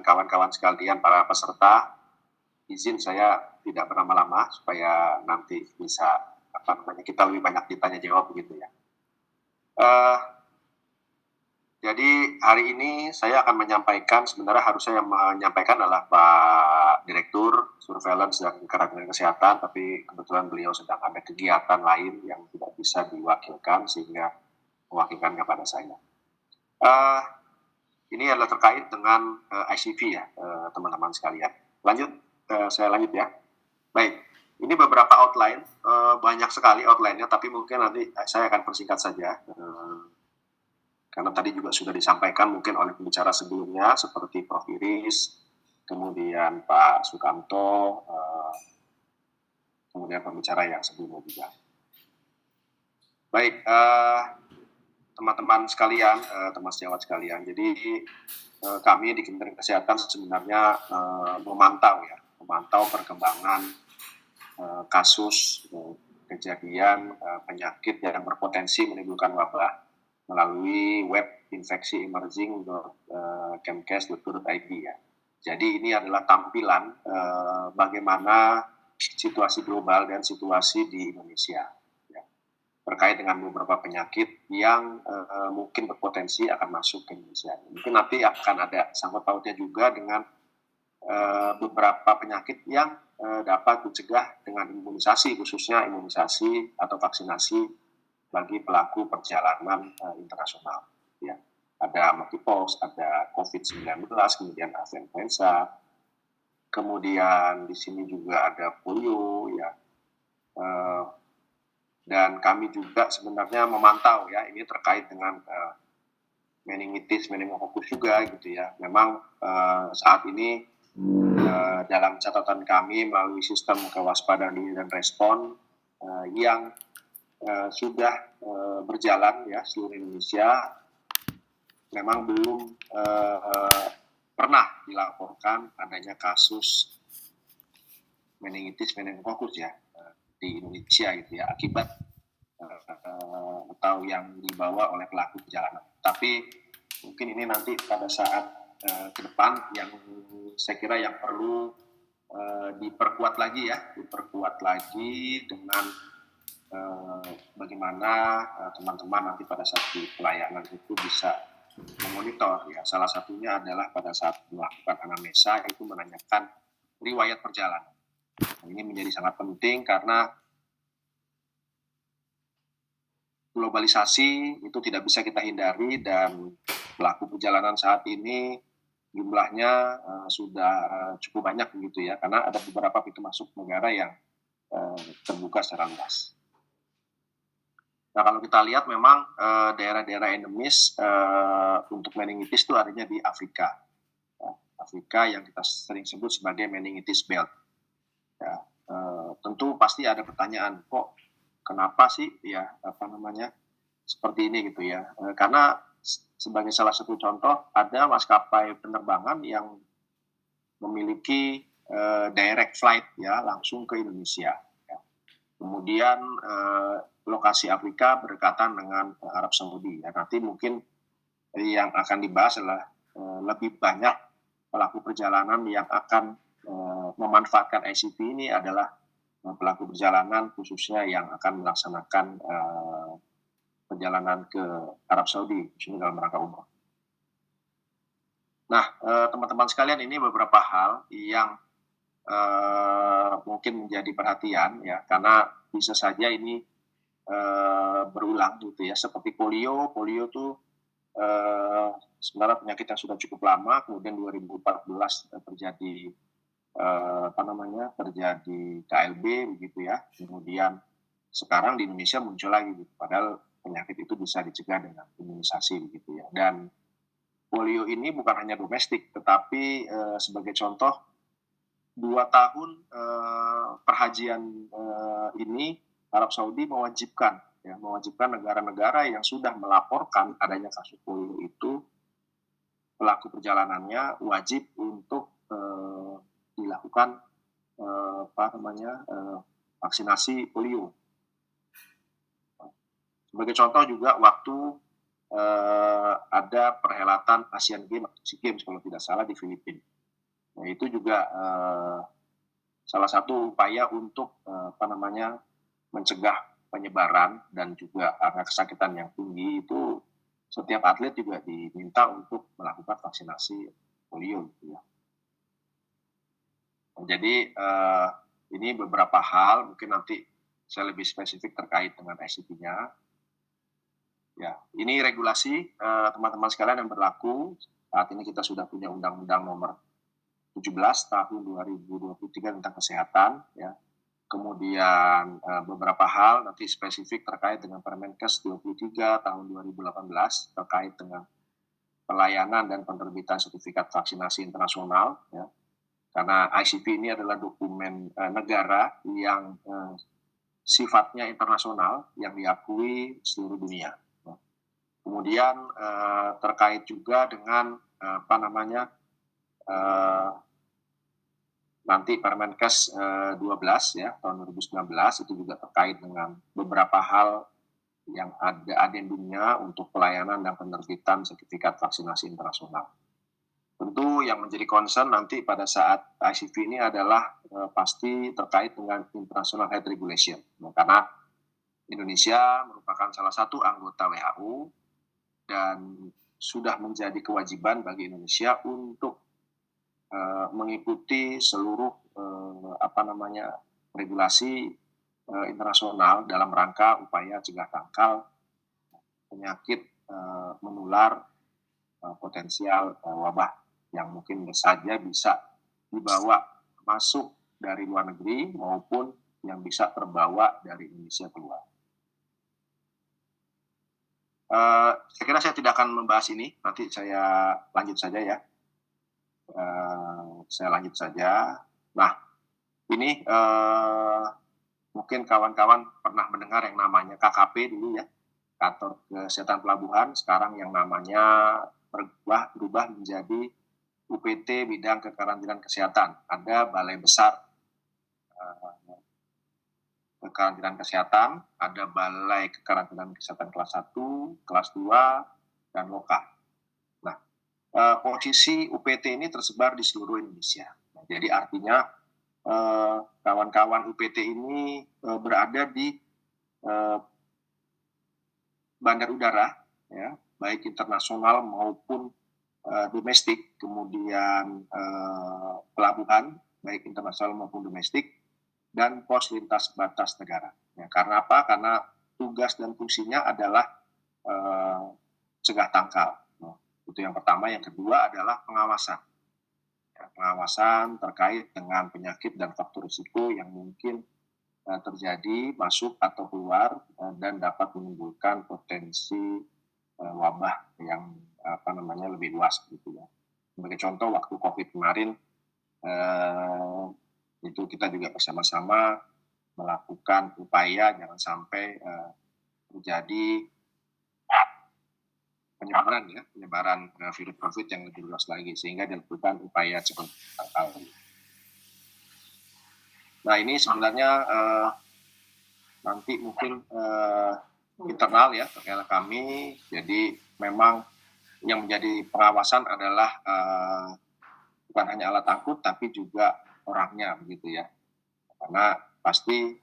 kawan-kawan sekalian para peserta, izin saya tidak berlama-lama supaya nanti bisa kita lebih banyak ditanya jawab begitu ya. Jadi hari ini saya akan menyampaikan, sebenarnya harusnya yang menyampaikan adalah Pak Direktur Surveillance dan Karantina Kesehatan, tapi kebetulan beliau sedang ada kegiatan lain yang tidak bisa diwakilkan sehingga mewakilkan kepada saya. Ini adalah terkait dengan ICV ya, teman-teman sekalian. Saya lanjut ya. Baik, ini beberapa outline, banyak sekali outline-nya, tapi mungkin nanti saya akan persingkat saja. Karena tadi juga sudah disampaikan mungkin oleh pembicara sebelumnya, seperti Prof. Iris, kemudian Pak Sukamto, kemudian pembicara yang sebelumnya juga. Baik, teman-teman sekalian, teman sejawat sekalian, jadi kami di Kementerian Kesehatan sebenarnya memantau perkembangan kasus kejadian penyakit yang berpotensi menimbulkan wabah melalui web infeksi-emerging.kemkes.go.id ya. Jadi ini adalah tampilan bagaimana situasi global dan situasi di Indonesia ya, terkait dengan beberapa penyakit yang mungkin berpotensi akan masuk ke Indonesia. Mungkin nanti akan ada sangkut pautnya juga dengan beberapa penyakit yang dapat dicegah dengan imunisasi, khususnya imunisasi atau vaksinasi bagi pelaku perjalanan internasional. Ya. Ada monkeypox, ada COVID-19, kemudian influenza, kemudian di sini juga ada polio, ya. Dan kami juga sebenarnya memantau ya, ini terkait dengan meningitis, meningokokus juga gitu ya. Memang saat ini dalam catatan kami melalui sistem kewaspadaan dini dan respon yang sudah berjalan ya seluruh Indonesia, memang belum pernah dilaporkan adanya kasus meningitis meningokokus ya di Indonesia gitu ya, akibat atau yang dibawa oleh pelaku perjalanan. Tapi mungkin ini nanti pada saat ke depan yang saya kira yang perlu diperkuat lagi dengan bagaimana teman-teman nanti pada saat di pelayanan itu bisa memonitor ya. Salah satunya adalah pada saat melakukan anamnesa itu menanyakan riwayat perjalanan. Ini menjadi sangat penting karena globalisasi itu tidak bisa kita hindari dan pelaku perjalanan saat ini jumlahnya sudah cukup banyak begitu ya, karena ada beberapa pintu masuk negara yang terbuka secara luas. Nah, kalau kita lihat memang daerah-daerah endemis untuk meningitis itu adanya di Afrika. Ya, Afrika yang kita sering sebut sebagai meningitis belt. Ya, tentu pasti ada pertanyaan, kok kenapa sih ya seperti ini gitu ya. Karena sebagai salah satu contoh ada maskapai penerbangan yang memiliki direct flight ya langsung ke Indonesia. Ya. Kemudian lokasi Afrika berdekatan dengan Arab Saudi. Ya, nanti mungkin yang akan dibahas adalah lebih banyak pelaku perjalanan yang akan memanfaatkan ICP ini adalah pelaku perjalanan khususnya yang akan melaksanakan perjalanan ke Arab Saudi, khususnya dalam rangka umroh. Nah, teman-teman sekalian, ini beberapa hal yang mungkin menjadi perhatian ya, karena bisa saja ini berulang gitu ya, seperti polio itu sebenarnya penyakit yang sudah cukup lama, kemudian 2014 terjadi terjadi KLB begitu ya, kemudian sekarang di Indonesia muncul lagi gitu, padahal penyakit itu bisa dicegah dengan imunisasi begitu ya. Dan polio ini bukan hanya domestik, tetapi sebagai contoh 2 tahun perhajian ini Arab Saudi mewajibkan negara-negara yang sudah melaporkan adanya kasus polio itu, pelaku perjalanannya wajib untuk dilakukan vaksinasi polio. Sebagai contoh juga waktu ada perhelatan Asian Games, SEA Games kalau tidak salah di Filipina. Nah, itu juga salah satu upaya untuk mencegah penyebaran dan juga angka kesakitan yang tinggi itu setiap atlet juga diminta untuk melakukan vaksinasi polio gitu ya. Jadi ini beberapa hal mungkin nanti saya lebih spesifik terkait dengan ICT-nya. Ya, ini regulasi teman-teman sekalian yang berlaku. Saat ini kita sudah punya Undang-Undang Nomor 17 tahun 2023 tentang kesehatan. Ya. Kemudian beberapa hal nanti spesifik terkait dengan Permenkes 23 tahun 2018 terkait dengan pelayanan dan penerbitan sertifikat vaksinasi internasional. Ya. Karena ICV ini adalah dokumen negara yang sifatnya internasional yang diakui seluruh dunia. Kemudian terkait juga dengan nanti Permenkes 12 ya tahun 2019 itu juga terkait dengan beberapa hal yang ada adendumnya untuk pelayanan dan penerbitan sertifikat vaksinasi internasional. Tentu yang menjadi concern nanti pada saat ICV ini adalah pasti terkait dengan International Health Regulation. Karena Indonesia merupakan salah satu anggota WHO dan sudah menjadi kewajiban bagi Indonesia untuk mengikuti seluruh regulasi internasional dalam rangka upaya cegah tangkal penyakit menular potensial wabah yang mungkin saja bisa dibawa masuk dari luar negeri maupun yang bisa terbawa dari Indonesia keluar. Saya kira saya tidak akan membahas ini, nanti saya lanjut saja ya. Saya lanjut saja. Nah, ini mungkin kawan-kawan pernah mendengar yang namanya KKP dulu ya, Kantor Kesehatan Pelabuhan, sekarang yang namanya berubah menjadi UPT Bidang Kekarantinaan Kesehatan. Ada Balai Besar Kekarantinaan Kesehatan, ada Balai Kekarantinaan Kesehatan kelas 1, kelas 2, dan lokal. Nah, posisi UPT ini tersebar di seluruh Indonesia. Nah, jadi artinya kawan-kawan UPT ini berada di bandar udara, ya, baik internasional maupun domestik, kemudian pelabuhan, baik internasional maupun domestik, dan pos lintas batas negara. Ya, karena apa? Karena tugas dan fungsinya adalah cegah tangkal. Nah, itu yang pertama. Yang kedua adalah pengawasan. Ya, pengawasan terkait dengan penyakit dan faktor risiko yang mungkin terjadi, masuk atau keluar, dan dapat menimbulkan potensi wabah yang lebih luas gitu ya. Sebagai contoh waktu COVID kemarin itu kita juga bersama-sama melakukan upaya jangan sampai terjadi penyebaran virus COVID yang lebih luas lagi, sehingga dilakukan upaya cepat tangkal. Nah, ini sebenarnya nanti mungkin internal ya terkait kami. Jadi memang yang menjadi pengawasan adalah bukan hanya alat angkut tapi juga orangnya begitu ya. Karena pasti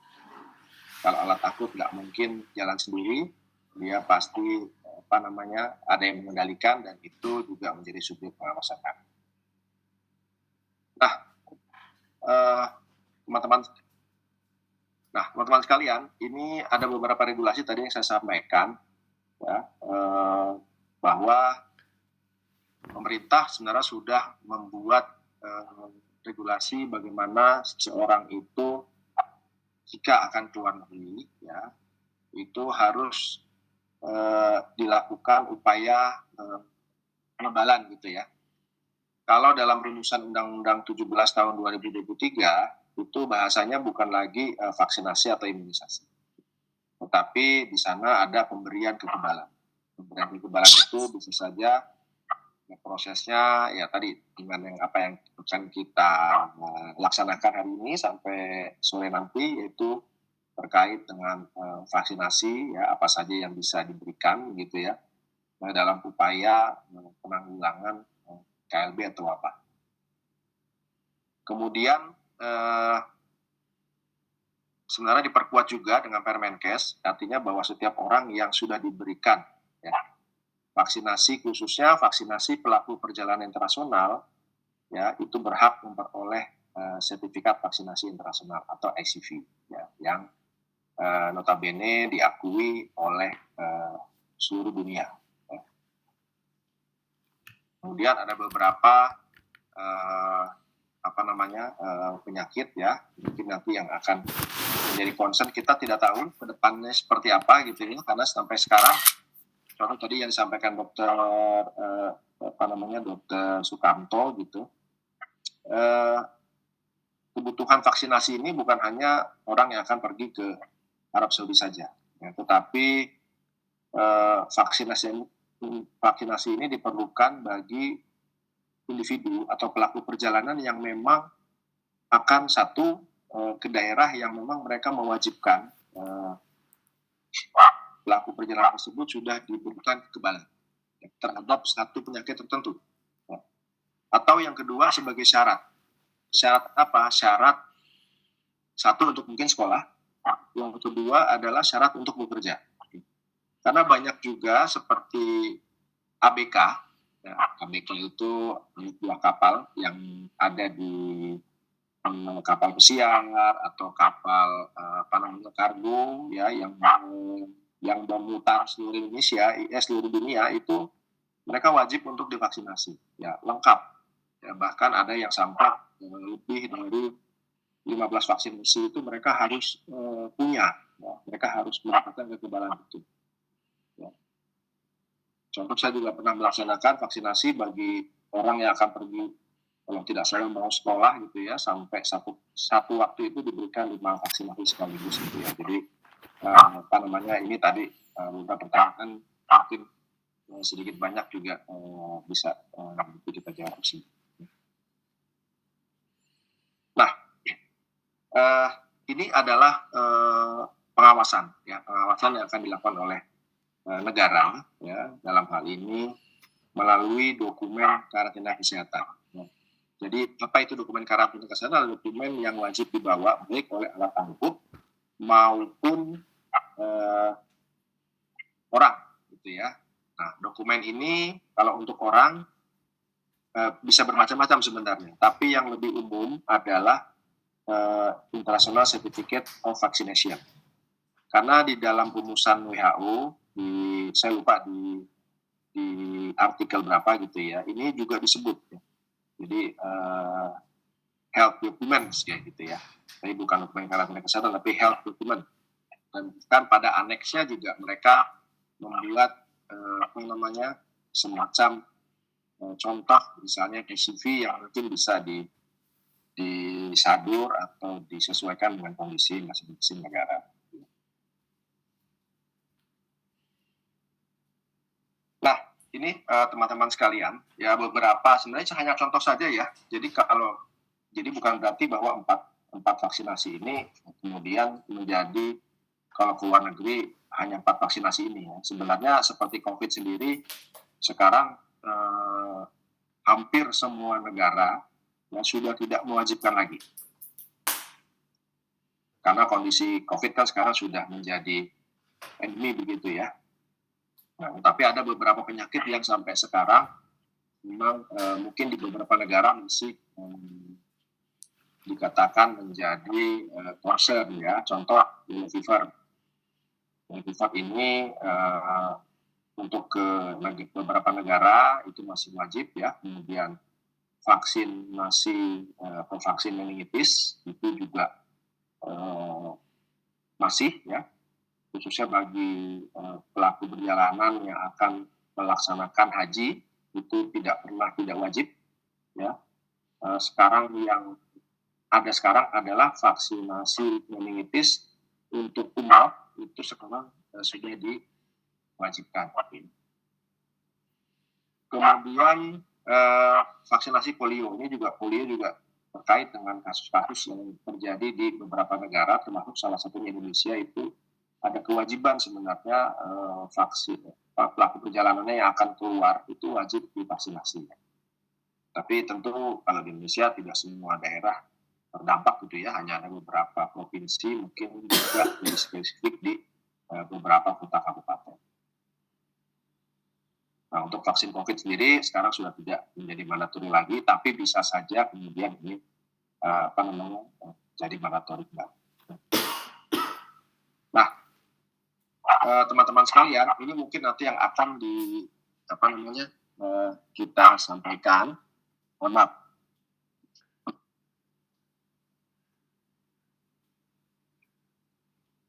kalau alat angkut nggak mungkin jalan sendiri, dia pasti ada yang mengendalikan, dan itu juga menjadi subjek pengawasan kami. Nah, teman-teman sekalian, ini ada beberapa regulasi tadi yang saya sampaikan ya, bahwa pemerintah sebenarnya sudah membuat regulasi bagaimana seseorang itu jika akan keluar negeri ya itu harus dilakukan upaya penebalan gitu ya. Kalau dalam rumusan Undang-Undang 17 tahun 2023 itu bahasanya bukan lagi vaksinasi atau imunisasi, tetapi di sana ada pemberian kekebalan. Pemberian kekebalan itu bisa saja prosesnya ya tadi dengan apa yang akan kita laksanakan hari ini sampai sore nanti, yaitu terkait dengan vaksinasi ya, apa saja yang bisa diberikan gitu ya dalam upaya penanggulangan KLB atau apa. Kemudian sebenarnya diperkuat juga dengan Permenkes, artinya bahwa setiap orang yang sudah diberikan ya, vaksinasi, khususnya vaksinasi pelaku perjalanan internasional, ya itu berhak memperoleh sertifikat vaksinasi internasional atau ICV, ya, yang notabene diakui oleh seluruh dunia. Ya. Kemudian ada beberapa penyakit ya, mungkin nanti yang akan menjadi concern kita, tidak tahu ke depannya seperti apa gitu ya, karena sampai sekarang contoh tadi yang disampaikan dokter dokter Sukamto gitu, kebutuhan vaksinasi ini bukan hanya orang yang akan pergi ke Arab Saudi saja, ya, tetapi vaksinasi ini diperlukan bagi individu atau pelaku perjalanan yang memang akan ke daerah yang memang mereka mewajibkan pelaku perjalanan tersebut sudah diberikan kekebalan terhadap satu penyakit tertentu. Atau yang kedua sebagai syarat. Syarat apa? Syarat satu untuk mungkin sekolah, yang kedua adalah syarat untuk bekerja. Karena banyak juga seperti ABK, ya, ABK itu buah kapal yang ada di kapal pesiar atau kapal kargo ya yang memutar seluruh Indonesia, seluruh dunia, itu mereka wajib untuk divaksinasi, ya lengkap. Ya, bahkan ada yang sampai lebih dari 15 vaksinasi itu mereka harus punya, ya, mereka harus mendapatkan kekebalan itu. Ya. Contoh saya juga pernah melaksanakan vaksinasi bagi orang yang akan pergi, kalau tidak salah mau sekolah gitu ya, sampai satu waktu itu diberikan 5 vaksinasi sekaligus gitu ya. Jadi ini tadi beberapa pertanyaan mungkin sedikit banyak juga bisa kita jawab sih. Nah, ini adalah pengawasan yang akan dilakukan oleh negara ya, dalam hal ini melalui dokumen karantina kesehatan. Ya. Jadi apa itu dokumen karantina kesehatan? Dokumen yang wajib dibawa baik oleh alat angkut maupun orang gitu ya. Nah, dokumen ini kalau untuk orang bisa bermacam-macam sebenarnya, tapi yang lebih umum adalah International Certificate of Vaccination. Karena di dalam rumusan WHO, saya lupa di artikel berapa gitu ya, ini juga disebut ya. Jadi health documents ya gitu ya. Jadi bukan dokumen karantina kesehatan tapi health document. Dan kan pada aneksnya juga mereka membuat semacam contoh misalnya PCV yang mungkin bisa disadur atau disesuaikan dengan kondisi masing-masing negara. Nah, ini teman-teman sekalian, ya beberapa sebenarnya hanya contoh saja ya. Jadi bukan berarti bahwa empat vaksinasi ini kemudian menjadi kalau ke luar negeri hanya 4 vaksinasi ini ya. Sebenarnya seperti COVID sendiri sekarang hampir semua negara ya, sudah tidak mewajibkan lagi. Karena kondisi COVID kan sekarang sudah menjadi endemi begitu ya. Nah, tapi ada beberapa penyakit yang sampai sekarang memang mungkin di beberapa negara masih dikatakan menjadi concern ya. Contoh yellow fever. Yellow fever ini untuk ke beberapa negara itu masih wajib ya. Kemudian vaksinasi vaksin meningitis itu juga masih ya, khususnya bagi pelaku perjalanan yang akan melaksanakan haji itu tidak wajib ya. Sekarang yang ada sekarang adalah vaksinasi meningitis untuk umum itu sekarang sudah diwajibkan. Kemudian vaksinasi polio ini juga terkait dengan kasus-kasus yang terjadi di beberapa negara, termasuk salah satunya Indonesia, itu ada kewajiban sebenarnya vaksin pelaku perjalanannya yang akan keluar itu wajib divaksinasi. Tapi tentu kalau di Indonesia tidak semua daerah terdampak gitu ya, hanya ada beberapa provinsi mungkin juga lebih spesifik di beberapa kota kabupaten. Nah, untuk vaksin COVID sendiri sekarang sudah tidak menjadi mandatory lagi, tapi bisa saja kemudian ini jadi mandatory kembali. Nah, teman-teman sekalian, ini mungkin nanti yang akan kita sampaikan. Mohon maaf.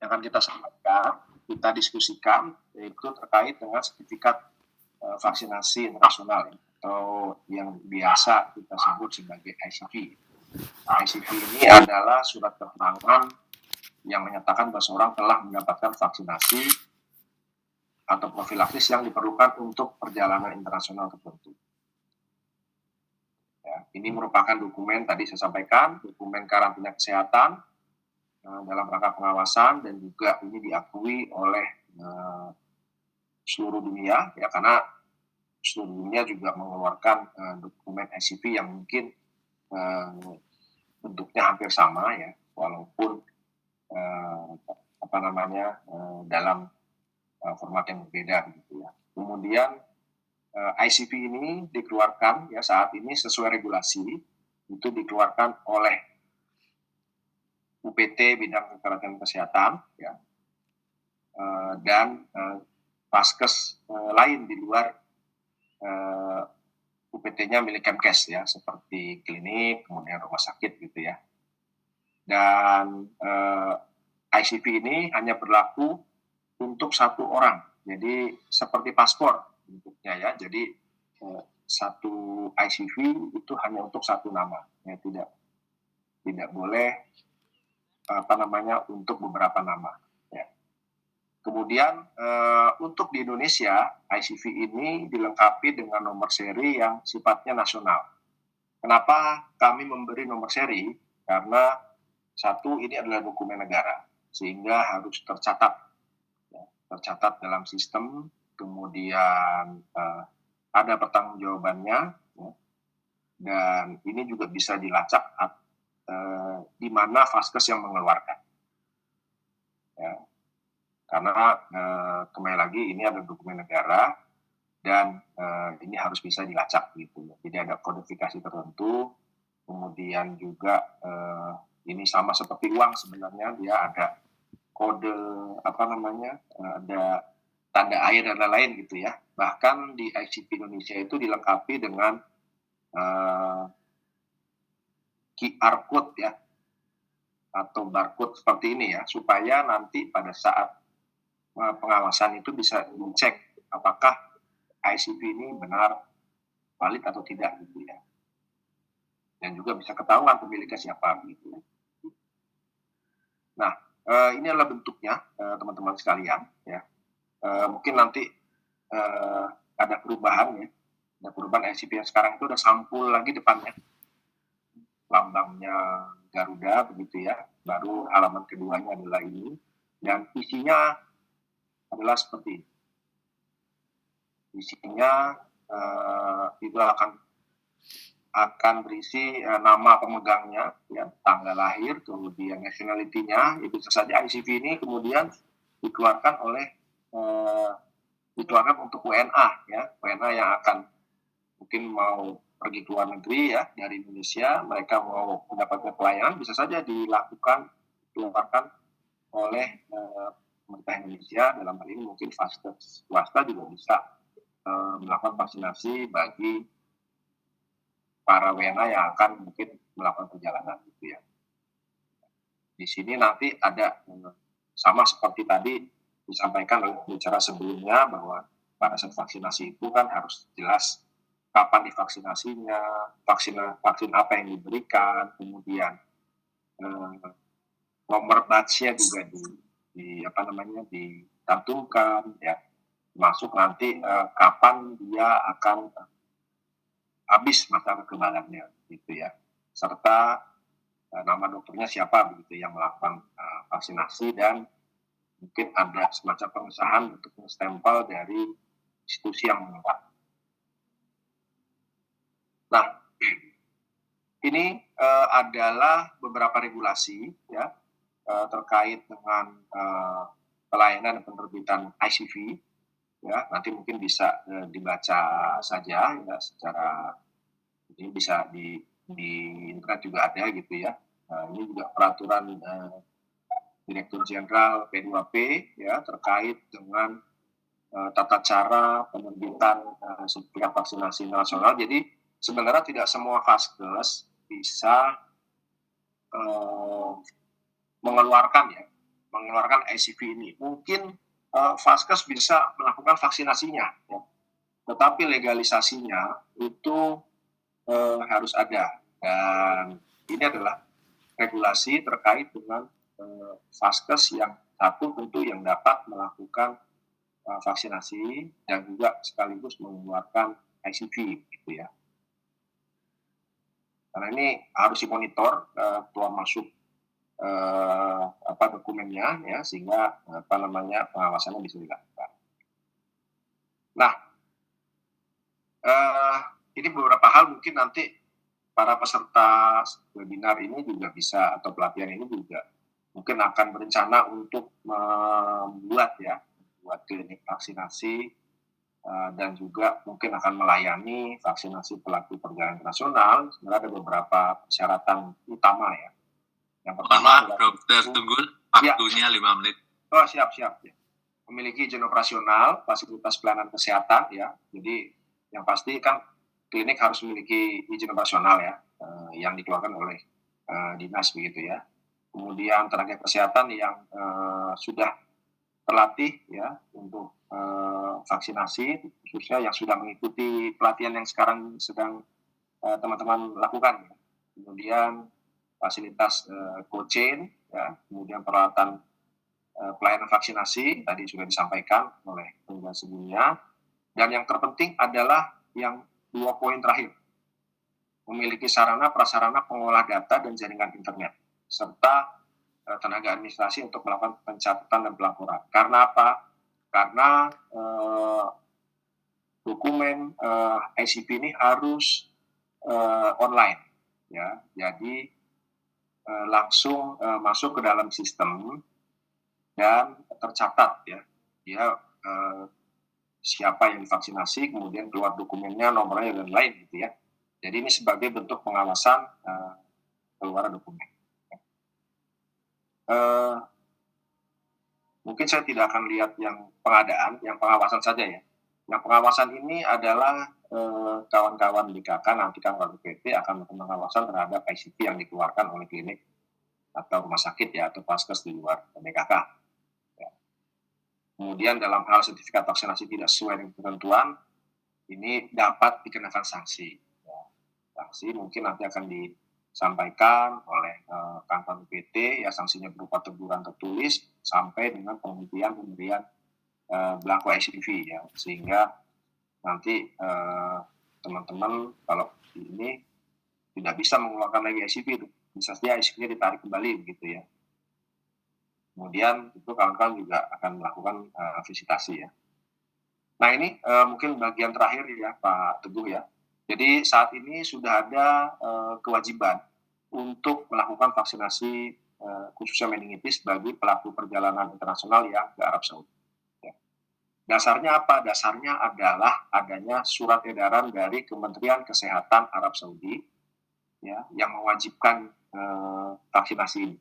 Yang akan kita sampaikan, kita diskusikan, yaitu terkait dengan sertifikat vaksinasi internasional atau yang biasa kita sebut sebagai ICV. ICV ini adalah surat keterangan yang menyatakan bahwa seorang telah mendapatkan vaksinasi atau profilaksis yang diperlukan untuk perjalanan internasional tertentu. Ya, ini merupakan dokumen, tadi saya sampaikan, dokumen karantina kesehatan dalam rangka pengawasan, dan juga ini diakui oleh seluruh dunia, ya, karena seluruh dunia juga mengeluarkan dokumen ICV yang mungkin bentuknya hampir sama, ya, walaupun dalam format yang berbeda, gitu ya. Kemudian ICV ini dikeluarkan ya saat ini sesuai regulasi, itu dikeluarkan oleh UPT bidang kekarantinaan kesehatan, ya, dan Vaskes lain di luar UPT-nya milik Kemkes, ya, seperti klinik, kemudian rumah sakit, gitu ya. Dan ICV ini hanya berlaku untuk satu orang, jadi seperti paspor bentuknya, ya. Jadi satu ICV itu hanya untuk satu nama, ya, tidak boleh untuk beberapa nama, ya. Kemudian untuk di Indonesia, ICV ini dilengkapi dengan nomor seri yang sifatnya nasional. Kenapa kami memberi nomor seri? Karena satu, ini adalah dokumen negara, sehingga harus tercatat, ya, tercatat dalam sistem, kemudian ada pertanggungjawabannya, ya, dan ini juga bisa dilacak di mana Vaskes yang mengeluarkan, ya. Karena kembali lagi ini ada dokumen negara dan ini harus bisa dilacak, gitu. Jadi ada kodifikasi tertentu, kemudian juga ini sama seperti uang sebenarnya, dia ada kode ada tanda air dan lain-lain, gitu ya. Bahkan di ICV Indonesia itu dilengkapi dengan QR code, ya, atau barcode seperti ini, ya, supaya nanti pada saat pengawasan itu bisa dicek apakah ICV ini benar valid atau tidak, gitu ya. Dan juga bisa ketahuan pemiliknya siapa, gitu. Nah, ini adalah bentuknya, teman-teman sekalian, ya. Mungkin nanti ada perubahan, ya. Ada perubahan ICV yang sekarang itu ada sampul lagi depannya, lambangnya Garuda, begitu ya. Baru halaman keduanya adalah ini, dan isinya adalah seperti ini. Isinya itu akan berisi nama pemegangnya, ya, tanggal lahir, kemudian nationality-nya, itu saja ICV ini kemudian dikeluarkan untuk WNA, ya, WNA yang akan mungkin mau pergi ke luar negeri, ya, dari Indonesia, mereka mau mendapatkan pelayanan, bisa saja dikeluarkan oleh pemerintah Indonesia. Dalam hal ini mungkin Vaskes swasta juga bisa melakukan vaksinasi bagi para WNA yang akan mungkin melakukan perjalanan, gitu ya. Di sini nanti ada sama seperti tadi disampaikan oleh bicara sebelumnya, bahwa pada saat vaksinasi itu kan harus jelas kapan divaksinasinya, vaksin apa yang diberikan, kemudian nomor batch-nya juga dicantumkan, ya, termasuk nanti kapan dia akan habis masa kekebalannya, gitu ya, serta nama dokternya siapa, begitu, yang melakukan vaksinasi, dan mungkin ada semacam pengesahan untuk stempel dari institusi yang mengeluarkan. Nah, Ini adalah beberapa regulasi ya terkait dengan pelayanan dan penerbitan ICV ya, nanti mungkin bisa dibaca saja ya secara ini bisa di internet juga ada gitu ya. Ini juga peraturan Direktur Jenderal P2P ya terkait dengan tata cara penerbitan sertifikat vaksinasi nasional. Jadi sebenarnya tidak semua vaskes bisa mengeluarkan ICV ini. Mungkin vaskes bisa melakukan vaksinasinya, ya. Tetapi legalisasinya itu harus ada. Dan ini adalah regulasi terkait dengan vaskes yang satu tentu yang dapat melakukan vaksinasi dan juga sekaligus mengeluarkan ICV gitu ya. Karena ini harus dimonitor keluar masuk dokumennya ya sehingga pengawasannya bisa dilakukan. Nah, ini beberapa hal mungkin nanti para peserta webinar ini juga bisa atau pelatihan ini juga mungkin akan berencana untuk membuat klinik vaksinasi dan juga mungkin akan melayani vaksinasi pelaku perjalanan internasional. Sebenarnya ada beberapa persyaratan utama ya. Yang pertama, Dokter Tunggul, waktunya 5 menit. Oh, siap. Ya. Memiliki izin operasional, fasilitas pelayanan kesehatan ya. Jadi yang pasti kan klinik harus memiliki izin operasional ya, yang dikeluarkan oleh dinas begitu ya. Kemudian tenaga kesehatan yang sudah terlatih ya untuk vaksinasi, khususnya yang sudah mengikuti pelatihan yang sekarang sedang teman-teman lakukan. Ya. Kemudian fasilitas cold chain, ya. Kemudian peralatan pelayanan vaksinasi tadi sudah disampaikan oleh petugas sebelumnya. Dan yang terpenting adalah yang 2 poin terakhir, memiliki sarana prasarana pengolah data dan jaringan internet serta tenaga administrasi untuk melakukan pencatatan dan pelaporan. Karena apa? Karena dokumen ICP ini harus online ya, jadi langsung masuk ke dalam sistem dan tercatat ya dia siapa yang divaksinasi, kemudian keluar dokumennya, nomornya dan lain gitu ya. Jadi ini sebagai bentuk pengawasan keluaran dokumen. Mungkin saya tidak akan lihat yang pengadaan, yang pengawasan saja ya. Nah, pengawasan ini adalah kawan-kawan BKK, nanti kawan PT akan melakukan pengawasan terhadap ICP yang dikeluarkan oleh klinik atau rumah sakit ya, atau vaskes di luar BKK. Ya. Kemudian dalam hal sertifikat vaksinasi tidak sesuai dengan ketentuan, ini dapat dikenakan sanksi. Ya. Sanksi mungkin nanti akan disampaikan oleh kantor PT, ya sanksinya berupa teguran tertulis sampai dengan penghentian pemberian belangko ICV ya, sehingga nanti teman-teman kalau ini tidak bisa mengeluarkan lagi ICV itu, bisa saja ICV-nya ditarik kembali begitu ya. Kemudian itu kawan-kawan juga akan melakukan visitasi ya. Nah ini mungkin bagian terakhir ya Pak Teguh ya. Jadi saat ini sudah ada kewajiban untuk melakukan vaksinasi khususnya meningitis bagi pelaku perjalanan internasional yang ke Arab Saudi. Ya. Dasarnya apa? Dasarnya adalah adanya surat edaran dari Kementerian Kesehatan Arab Saudi ya, yang mewajibkan vaksinasi ini.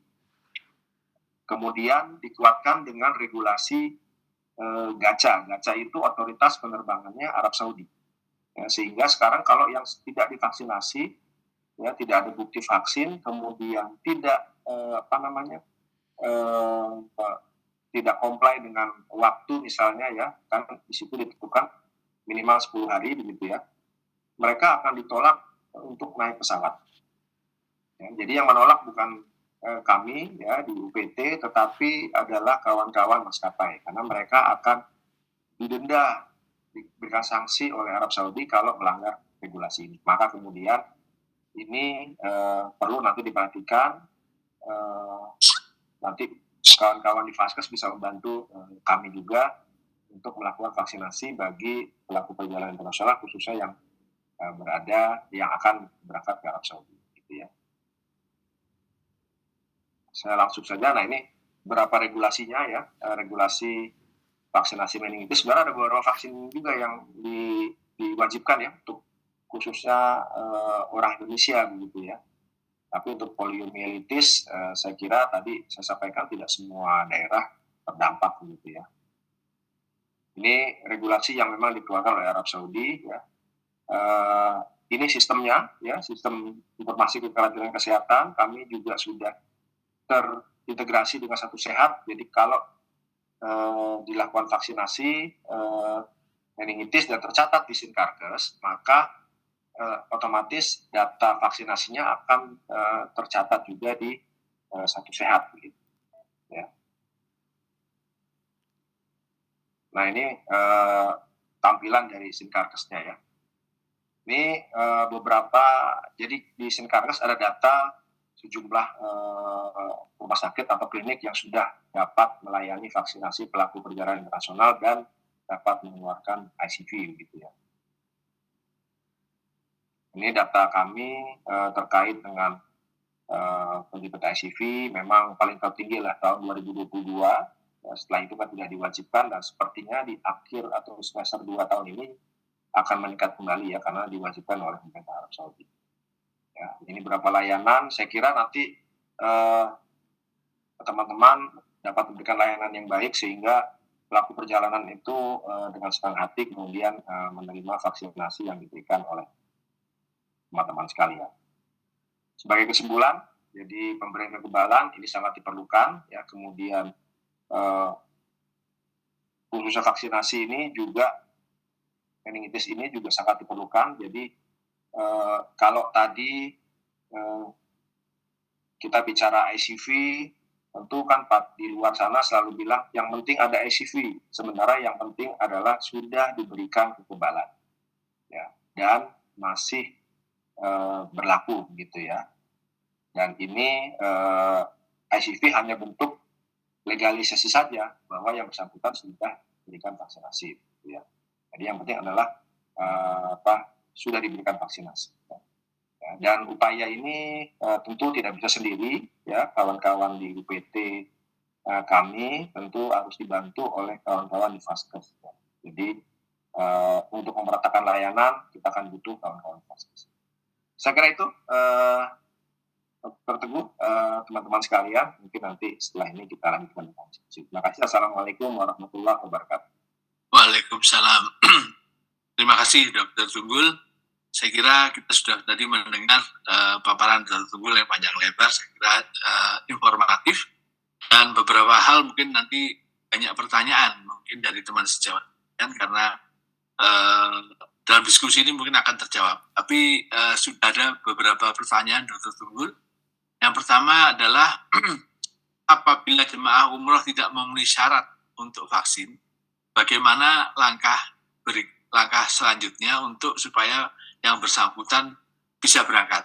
Kemudian dikuatkan dengan regulasi GACA. GACA itu otoritas penerbangannya Arab Saudi. Ya, sehingga sekarang kalau yang tidak divaksinasi, ya tidak ada bukti vaksin, kemudian tidak tidak comply dengan waktu misalnya ya, kan di situ ditentukan minimal 10 hari begitu ya, mereka akan ditolak untuk naik pesawat. Ya, jadi yang menolak bukan kami ya di UPT, tetapi adalah kawan-kawan maskapai, karena mereka akan didenda, diberikan sanksi oleh Arab Saudi kalau melanggar regulasi ini. Maka kemudian ini perlu nanti diperhatikan, nanti kawan-kawan di Vaskes bisa membantu kami juga untuk melakukan vaksinasi bagi pelaku perjalanan internasional khususnya yang yang akan berangkat ke Arab Saudi. Gitu gitu ya. Saya langsung saja. Nah, ini berapa regulasinya ya, regulasi vaksinasi meningitis. Sebenarnya ada beberapa vaksin juga yang diwajibkan ya untuk khususnya orang Indonesia begitu ya. Tapi untuk poliomielitis, saya kira tadi saya sampaikan tidak semua daerah terdampak begitu ya. Ini regulasi yang memang dikeluarkan oleh Arab Saudi ya. Ini sistemnya ya, sistem informasi kekarantinaan kesehatan kami juga sudah terintegrasi dengan Satu Sehat. Jadi kalau dilakukan vaksinasi meningitis dan tercatat di Sinkarkes, maka otomatis data vaksinasinya akan tercatat juga di Satu Sehat begitu ya. Nah, ini tampilan dari Sinkarkesnya ya. Ini beberapa, jadi di Sinkarkes ada data sejumlah rumah sakit atau klinik yang sudah dapat melayani vaksinasi pelaku perjalanan internasional dan dapat mengeluarkan ICV gitu ya. Ini data kami terkait dengan penderita ICV memang paling tertinggi lah tahun 2022. Setelah itu kan tidak diwajibkan dan sepertinya di akhir atau semester 2 tahun ini akan meningkat kembali ya karena diwajibkan oleh pemerintah Arab Saudi. Ya, ini berapa layanan, saya kira nanti teman-teman dapat memberikan layanan yang baik sehingga pelaku perjalanan itu dengan senang hati kemudian menerima vaksinasi yang diberikan oleh teman-teman sekalian. Sebagai kesimpulan, jadi pemberian kekebalan ini sangat diperlukan ya, kemudian khususnya vaksinasi ini juga meningitis ini juga sangat diperlukan. Jadi kalau tadi kita bicara ICV, tentu kan di luar sana selalu bilang yang penting ada ICV, sementara yang penting adalah sudah diberikan kekebalan ya, dan masih berlaku gitu ya. Dan ini ICV hanya bentuk legalisasi saja bahwa yang bersangkutan sudah diberikan vaksinasi gitu ya. Jadi yang penting adalah sudah diberikan vaksinasi ya. Dan upaya ini tentu tidak bisa sendiri ya, kawan-kawan di UPT kami tentu harus dibantu oleh kawan-kawan di Vaskes ya. Jadi untuk memeratakan layanan kita akan butuh kawan-kawan Vaskes. Saya kira itu Dr. Teguh, teman-teman sekalian, mungkin nanti setelah ini kita lanjutkan dengan diskusi. Terima kasih. Assalamualaikum warahmatullahi wabarakatuh. Waalaikumsalam. Terima kasih Dr. Tunggul. Saya kira kita sudah tadi mendengar paparan Dr. Tunggul yang panjang lebar, saya kira informatif, dan beberapa hal mungkin nanti banyak pertanyaan mungkin dari teman sejawat, karena dalam diskusi ini mungkin akan terjawab. Tapi sudah ada beberapa pertanyaan Dr. Tunggul. Yang pertama adalah apabila jemaah umroh tidak memenuhi syarat untuk vaksin, bagaimana langkah selanjutnya untuk supaya yang bersangkutan bisa berangkat?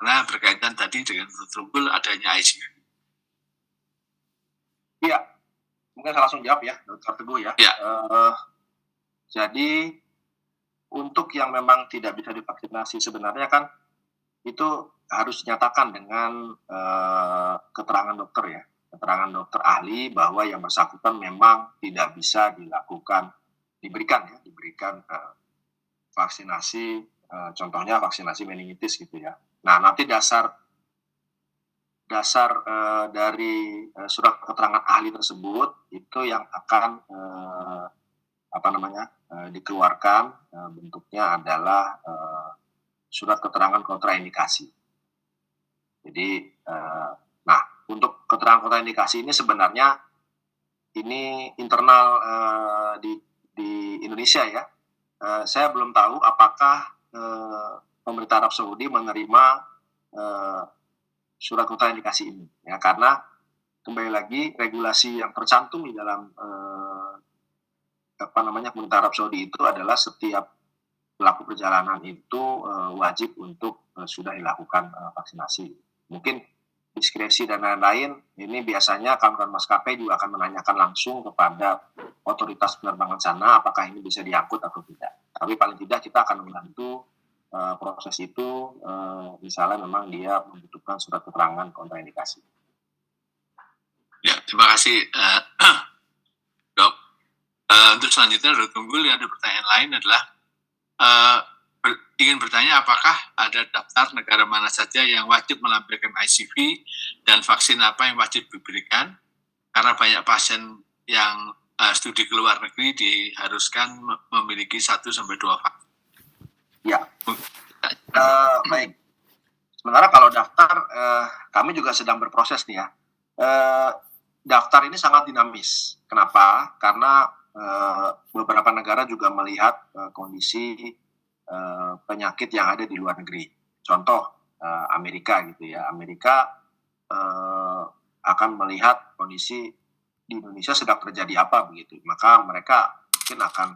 Karena berkaitan tadi dengan Dr. Tunggul adanya ICV. Iya, mungkin saya langsung jawab ya, Dr. Teguh ya. Ya. Jadi untuk yang memang tidak bisa divaksinasi sebenarnya kan itu harus dinyatakan dengan keterangan dokter ya, keterangan dokter ahli bahwa yang bersangkutan memang tidak bisa diberikan vaksinasi, contohnya vaksinasi meningitis gitu ya. Nah, nanti dasar dari surat keterangan ahli tersebut itu yang akan dikeluarkan, bentuknya adalah surat keterangan kontraindikasi. Jadi, nah untuk keterangan kontraindikasi ini sebenarnya ini internal di Indonesia ya. Saya belum tahu apakah pemerintah Arab Saudi menerima surat kontraindikasi ini ya, karena kembali lagi regulasi yang tercantum di dalam pemerintah Arab Saudi itu adalah setiap pelaku perjalanan itu wajib untuk sudah dilakukan vaksinasi. Mungkin diskresi dan lain-lain, ini biasanya kawan-kawan maskapai juga akan menanyakan langsung kepada otoritas penerbangan sana apakah ini bisa diangkut atau tidak. Tapi paling tidak kita akan membantu proses itu, misalnya memang dia membutuhkan surat keterangan kontraindikasi. Ya, terima kasih Dok. Untuk selanjutnya Dok Tunggul, ada pertanyaan lain adalah ingin bertanya apakah ada daftar negara mana saja yang wajib melampirkan ICV dan vaksin apa yang wajib diberikan, karena banyak pasien yang studi ke luar negeri diharuskan memiliki 1-2 vaksin. Ya, baik. Sementara kalau daftar, kami juga sedang berproses nih ya. Daftar ini sangat dinamis. Kenapa? Karena beberapa negara juga melihat kondisi penyakit yang ada di luar negeri. Contoh Amerika gitu ya. Amerika akan melihat kondisi di Indonesia sedang terjadi apa begitu. Maka mereka mungkin akan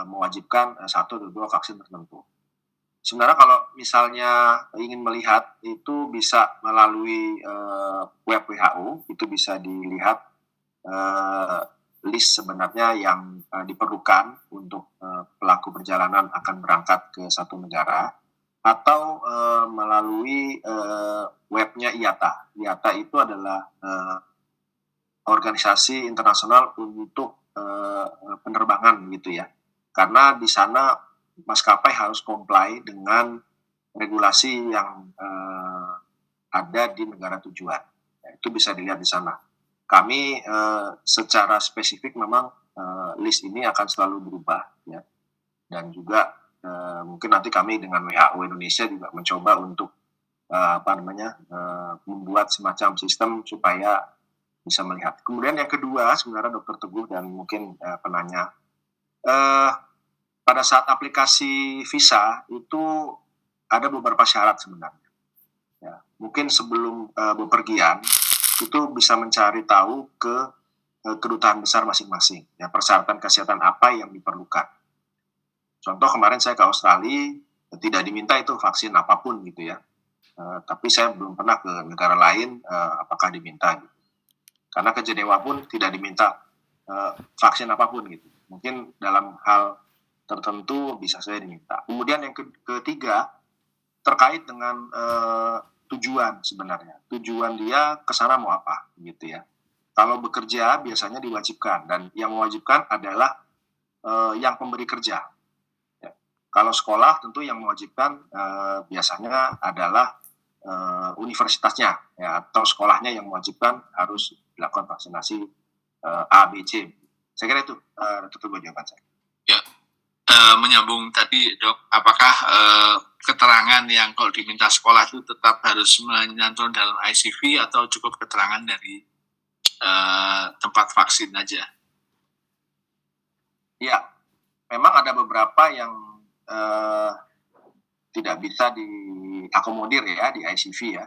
mewajibkan 1 atau 2 vaksin tertentu. Sebenarnya kalau misalnya ingin melihat itu bisa melalui web WHO, itu bisa dilihat list sebenarnya yang diperlukan untuk pelaku perjalanan akan berangkat ke satu negara, atau melalui webnya IATA. IATA itu adalah organisasi internasional untuk penerbangan gitu ya. Karena di sana maskapai harus comply dengan regulasi yang ada di negara tujuan. Ya, itu bisa dilihat di sana. Kami secara spesifik memang list ini akan selalu berubah ya. Dan juga mungkin nanti kami dengan WHO Indonesia juga mencoba untuk membuat semacam sistem supaya bisa melihat. Kemudian yang kedua sebenarnya Dr. Teguh dan mungkin penanya, pada saat aplikasi visa itu ada beberapa syarat sebenarnya. Ya, mungkin sebelum bepergian itu bisa mencari tahu ke kedutaan besar masing-masing. Ya, persyaratan kesehatan apa yang diperlukan. Contoh kemarin saya ke Australia, tidak diminta itu vaksin apapun gitu ya. Tapi saya belum pernah ke negara lain apakah diminta gitu. Karena ke Jenewa pun tidak diminta vaksin apapun gitu. Mungkin dalam hal tertentu bisa saya diminta. Kemudian yang ketiga terkait dengan tujuan sebenarnya. Tujuan dia ke sana mau apa gitu ya. Kalau bekerja biasanya diwajibkan dan yang mewajibkan adalah yang pemberi kerja. Ya. Kalau sekolah tentu yang mewajibkan biasanya adalah universitasnya ya, atau sekolahnya yang mewajibkan harus dilakukan vaksinasi A, B, C. Saya kira itu jawaban saya. Ya. Menyambung tadi Dok, apakah keterangan yang kalau diminta sekolah itu tetap harus menyantun dalam ICV atau cukup keterangan dari tempat vaksin aja? Ya, memang ada beberapa yang tidak bisa diakomodir ya di ICV ya,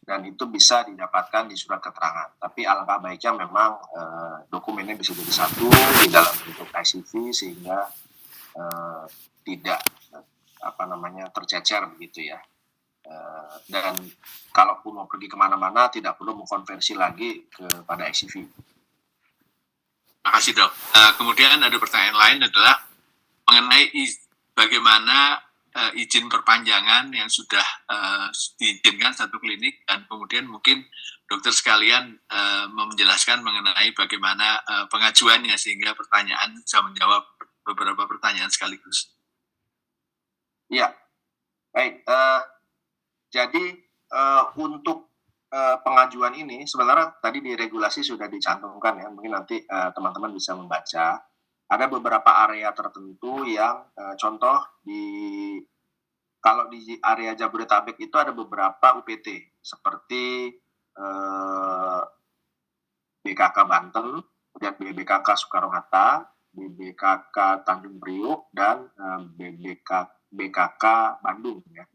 dan itu bisa didapatkan di surat keterangan. Tapi alangkah baiknya memang dokumennya bisa jadi satu di dalam bentuk ICV sehingga tidak tercecer begitu ya. Dan kalaupun mau pergi kemana-mana tidak perlu mengkonversi lagi kepada ICV. Terima kasih Dok. Kemudian ada pertanyaan lain adalah mengenai bagaimana izin perpanjangan yang sudah diizinkan satu klinik, dan kemudian mungkin dokter sekalian menjelaskan mengenai bagaimana pengajuannya sehingga pertanyaan bisa menjawab beberapa pertanyaan sekaligus. Iya, baik. Jadi untuk pengajuan ini sebenarnya tadi di regulasi sudah dicantumkan ya, mungkin nanti teman-teman bisa membaca. Ada beberapa area tertentu yang contoh kalau di area Jabodetabek itu ada beberapa UPT seperti BKK Banten, kemudian BBKK Soekarno-Hatta, BBKK Tanjung Priuk, dan BKK Bandung ya.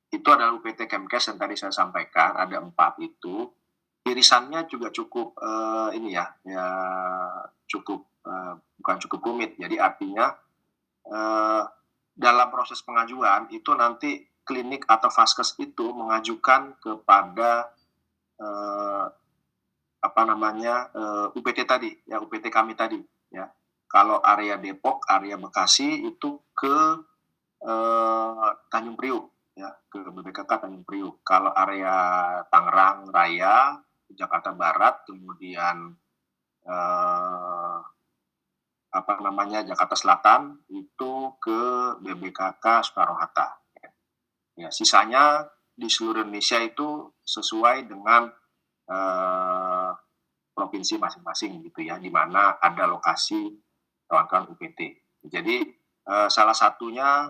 Itu adalah UPT Kemkes yang tadi saya sampaikan, ada 4 itu. Irisannya juga cukup bukan cukup rumit. Jadi artinya dalam proses pengajuan itu nanti klinik atau vaskes itu mengajukan kepada UPT tadi ya, UPT kami tadi ya. Kalau area Depok, area Bekasi itu ke Tanjung Priuk ya, ke BPKK Tanjung Priuk. Kalau area Tangerang Raya, Jakarta Barat, kemudian Jakarta Selatan itu ke BBKK Soekarno-Hatta. Ya, sisanya di seluruh Indonesia itu sesuai dengan provinsi masing-masing gitu ya, di mana ada lokasi kawan-kawan UPT. Jadi salah satunya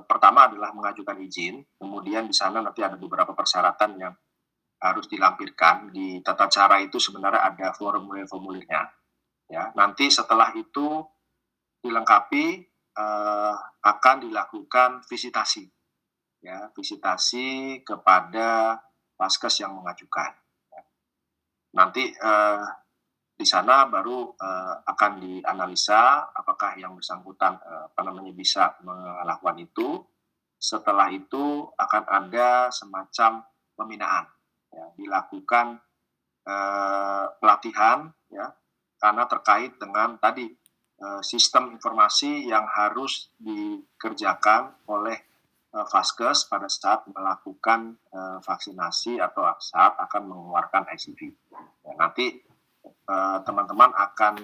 pertama adalah mengajukan izin, kemudian di sana nanti ada beberapa persyaratan yang harus dilampirkan. Di tata cara itu sebenarnya ada formulir-formulirnya. Ya, nanti setelah itu dilengkapi akan dilakukan visitasi, ya, visitasi kepada vaskes yang mengajukan. Nanti di sana baru akan dianalisa apakah yang bersangkutan bisa melakukan itu. Setelah itu akan ada semacam pembinaan, ya, dilakukan pelatihan, ya, karena terkait dengan tadi sistem informasi yang harus dikerjakan oleh vaskes pada saat melakukan vaksinasi atau saat akan mengeluarkan ICV. Ya, nanti teman-teman akan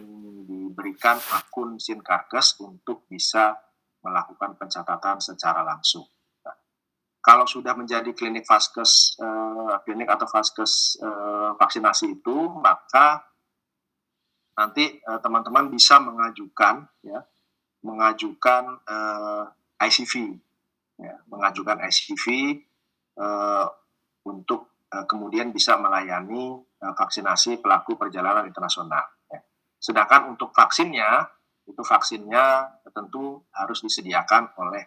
diberikan akun Sinkarkes untuk bisa melakukan pencatatan secara langsung. Nah, kalau sudah menjadi klinik vaskes, klinik atau vaskes vaksinasi itu, maka nanti teman-teman bisa mengajukan ICV, ya, mengajukan ICV untuk kemudian bisa melayani vaksinasi pelaku perjalanan internasional. Ya. Sedangkan untuk vaksinnya tentu harus disediakan oleh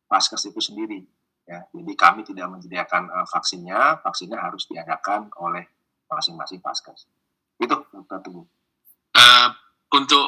vaskes itu sendiri. Ya. Jadi kami tidak menyediakan vaksinnya harus diadakan oleh masing-masing vaskes. Itu Dr. Teguh. Untuk